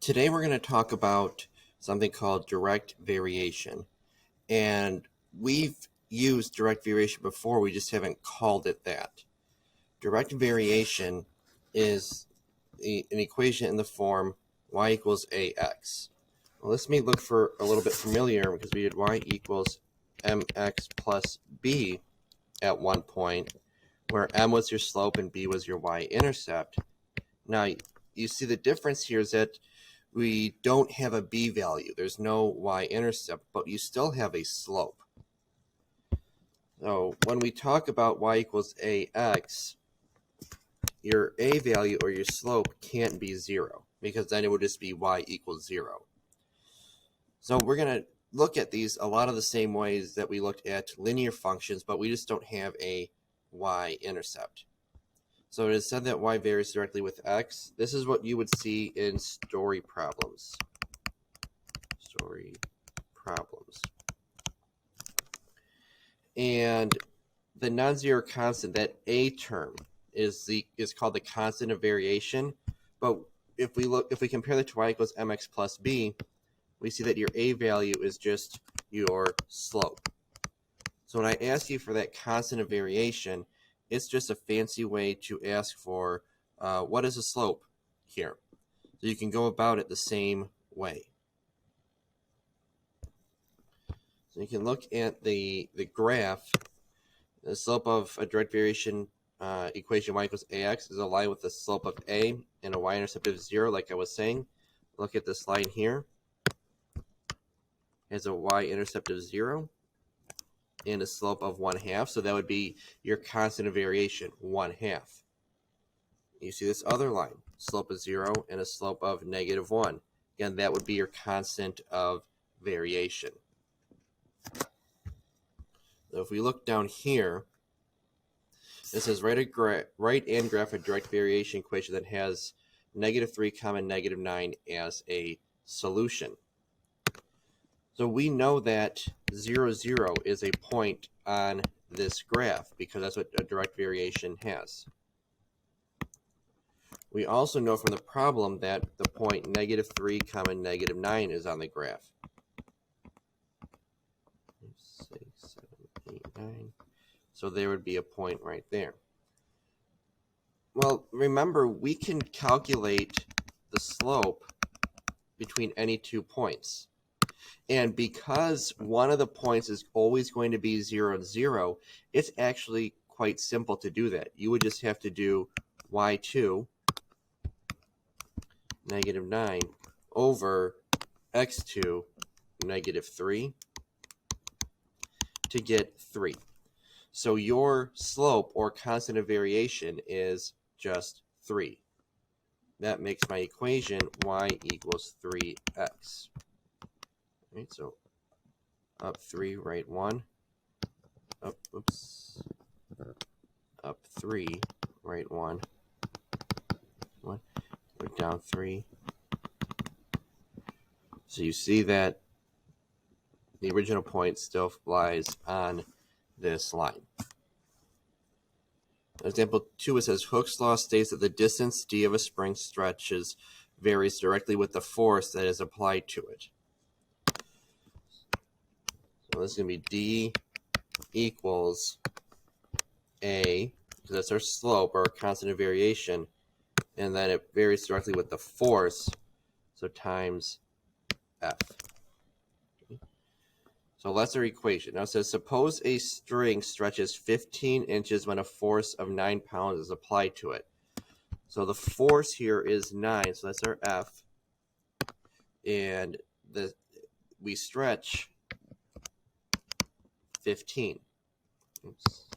Today we're going to talk about something called direct variation. And we've used direct variation before, we just haven't called it that. Direct variation is an equation in the form y equals ax. Well, this may look for a little bit familiar because we did y equals mx plus b at one point, where m was your slope and b was your y-intercept. Now, you see the difference here is that we don't have a b value. There's no y-intercept, but you still have a slope. So when we talk about y equals ax, your a value or your slope can't be 0, because then it would just be y equals 0. So we're going to look at these a lot of the same ways that we looked at linear functions, but we just don't have a y-intercept. So it is said that y varies directly with x. This is what you would see in story problems. And the non-zero constant, that a term, is called the constant of variation. But if we compare that to y equals mx plus b, we see that your a value is just your slope. So when I ask you for that constant of variation, it's just a fancy way to ask for what is a slope here. So you can go about it the same way. So you can look at the graph. The slope of a direct variation equation y equals ax is a line with the slope of a and a y-intercept of 0, like I was saying. Look at this line here. It has a y-intercept of 0 and a slope of 1/2. So that would be your constant of variation, 1/2. You see this other line, slope of 0 and a slope of -1. Again, that would be your constant of variation. So if we look down here, it says write and graph a direct variation equation that has -3, -9 as a solution. So we know that 0, 0 is a point on this graph because that's what a direct variation has. We also know from the problem that the point -3, -9 is on the graph. 6, 7, 8, 9. So there would be a point right there. Well, remember, we can calculate the slope between any 2 points. And because one of the points is always going to be 0, 0, it's actually quite simple to do that. You would just have to do y2 -9 over x2 -3 to get 3. So your slope or constant of variation is just 3. That makes my equation y equals 3x. Right, so up 3, right 1. Up 3, right 1. Go down 3. So you see that the original point still lies on this line. Example 2, it says Hooke's law states that the distance d of a spring stretches varies directly with the force that is applied to it. So this is going to be d equals a, because that's our slope or constant of variation, and then it varies directly with the force, so times F. Okay. So that's our equation. Now it says, suppose a string stretches 15 inches when a force of 9 pounds is applied to it. So the force here is 9, so that's our F. And we stretch 15. Oops.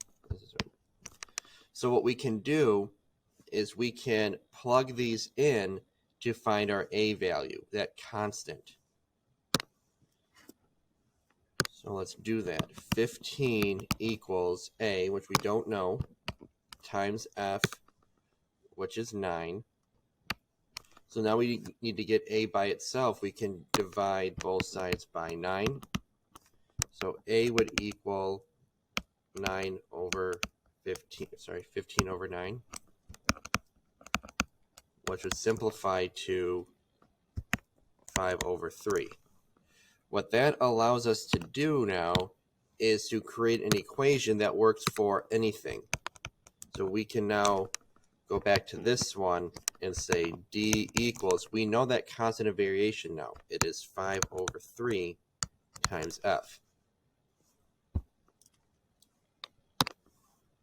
So what we can do is we can plug these in to find our a value, that constant. So let's do that. 15 equals a, which we don't know, times f, which is 9. So now we need to get a by itself. We can divide both sides by 9. So a would equal 9 over 15, 15 over 9, which would simplify to 5 over 3. What that allows us to do now is to create an equation that works for anything. So we can now go back to this one and say d equals, we know that constant of variation now. It is 5 over 3 times f.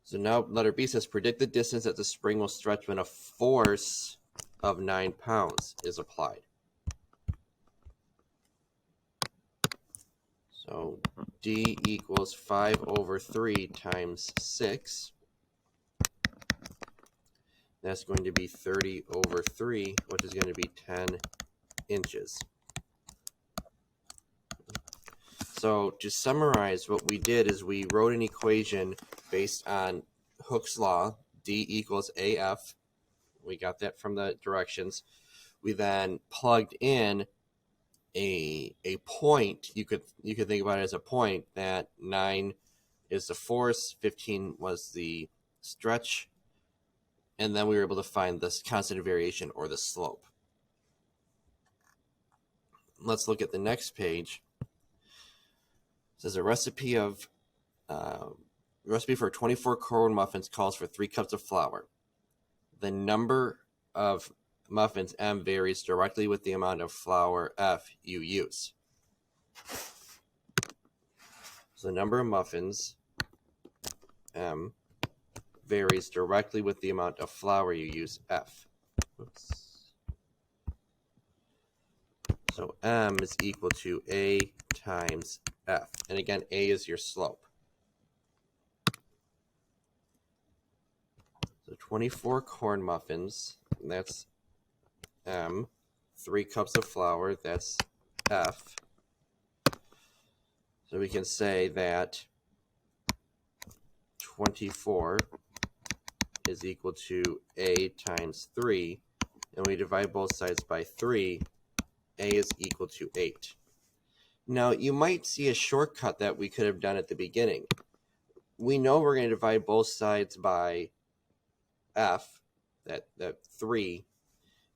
So now letter B says predict the distance that the spring will stretch when a force of 9 pounds is applied. So d equals 5 over 3 times 6. That's going to be 30 over 3, which is going to be 10 inches. So to summarize, what we did is we wrote an equation based on Hooke's law, d equals AF. We got that from the directions. We then plugged in a point. You could think about it as a point that 9 is the force, 15 was the stretch, and then we were able to find this constant of variation, or the slope. Let's look at the next page. It says a recipe for 24 corn muffins calls for 3 cups of flour. The number of muffins M varies directly with the amount of flour F you use. So the number of muffins M varies directly with the amount of flour you use F. Oops. So M is equal to A times F. And again, A is your slope. So 24 corn muffins, that's M. 3 cups of flour, that's F. So we can say that 24 is equal to A times 3, and we divide both sides by 3, A is equal to 8. Now, you might see a shortcut that we could have done at the beginning. We know we're going to divide both sides by F, that 3.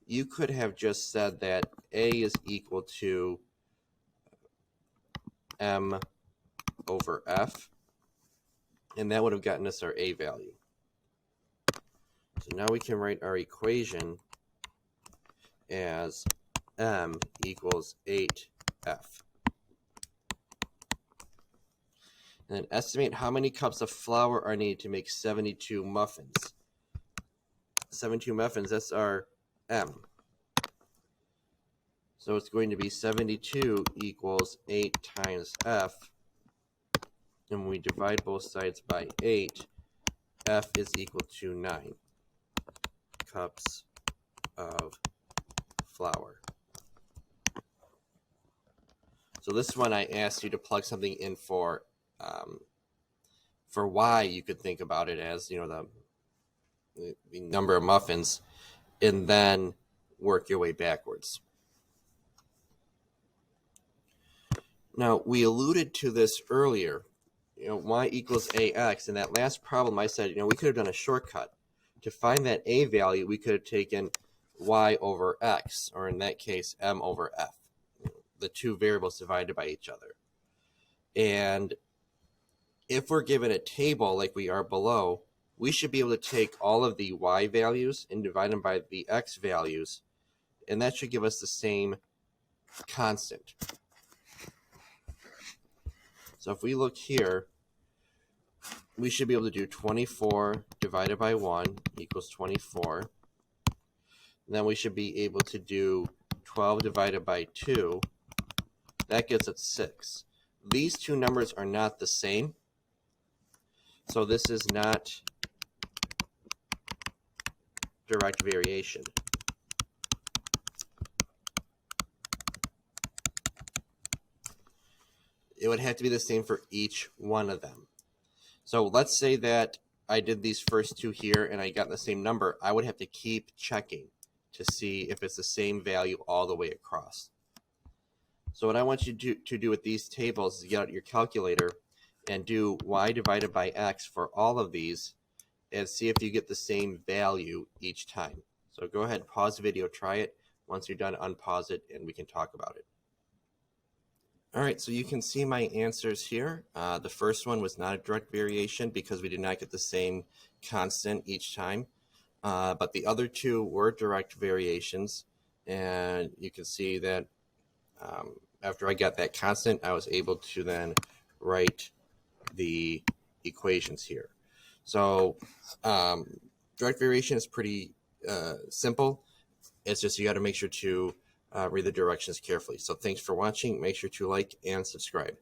You could have just said that A is equal to M over F, and that would have gotten us our A value. So now we can write our equation as M equals 8F. And then estimate how many cups of flour are needed to make 72 muffins. 72 muffins, that's our M. So it's going to be 72 equals 8 times F. And when we divide both sides by 8, F is equal to 9 cups of flour. So this one I asked you to plug something in for Y. You could think about it as, the number of muffins, and then work your way backwards. Now, we alluded to this earlier, y equals ax. In that last problem, I said, we could have done a shortcut. To find that a value, we could have taken y over x, or in that case, m over f, the two variables divided by each other. And if we're given a table like we are below, we should be able to take all of the y values and divide them by the x values, and that should give us the same constant. So if we look here, we should be able to do 24 divided by 1 equals 24. And then we should be able to do 12 divided by 2. That gives us 6. These two numbers are not the same. So this is not direct variation. It would have to be the same for each one of them. So let's say that I did these first two here and I got the same number. I would have to keep checking to see if it's the same value all the way across. So what I want you to do with these tables is get out your calculator and do y divided by x for all of these and see if you get the same value each time. So go ahead, pause the video, try it. Once you're done, unpause it and we can talk about it. All right, so you can see my answers here. The first one was not a direct variation because we did not get the same constant each time. But the other two were direct variations. And you can see that after I got that constant, I was able to then write the equations here. So direct variation is pretty simple. It's just you got to make sure to read the directions carefully. So thanks for watching. Make sure to like and subscribe.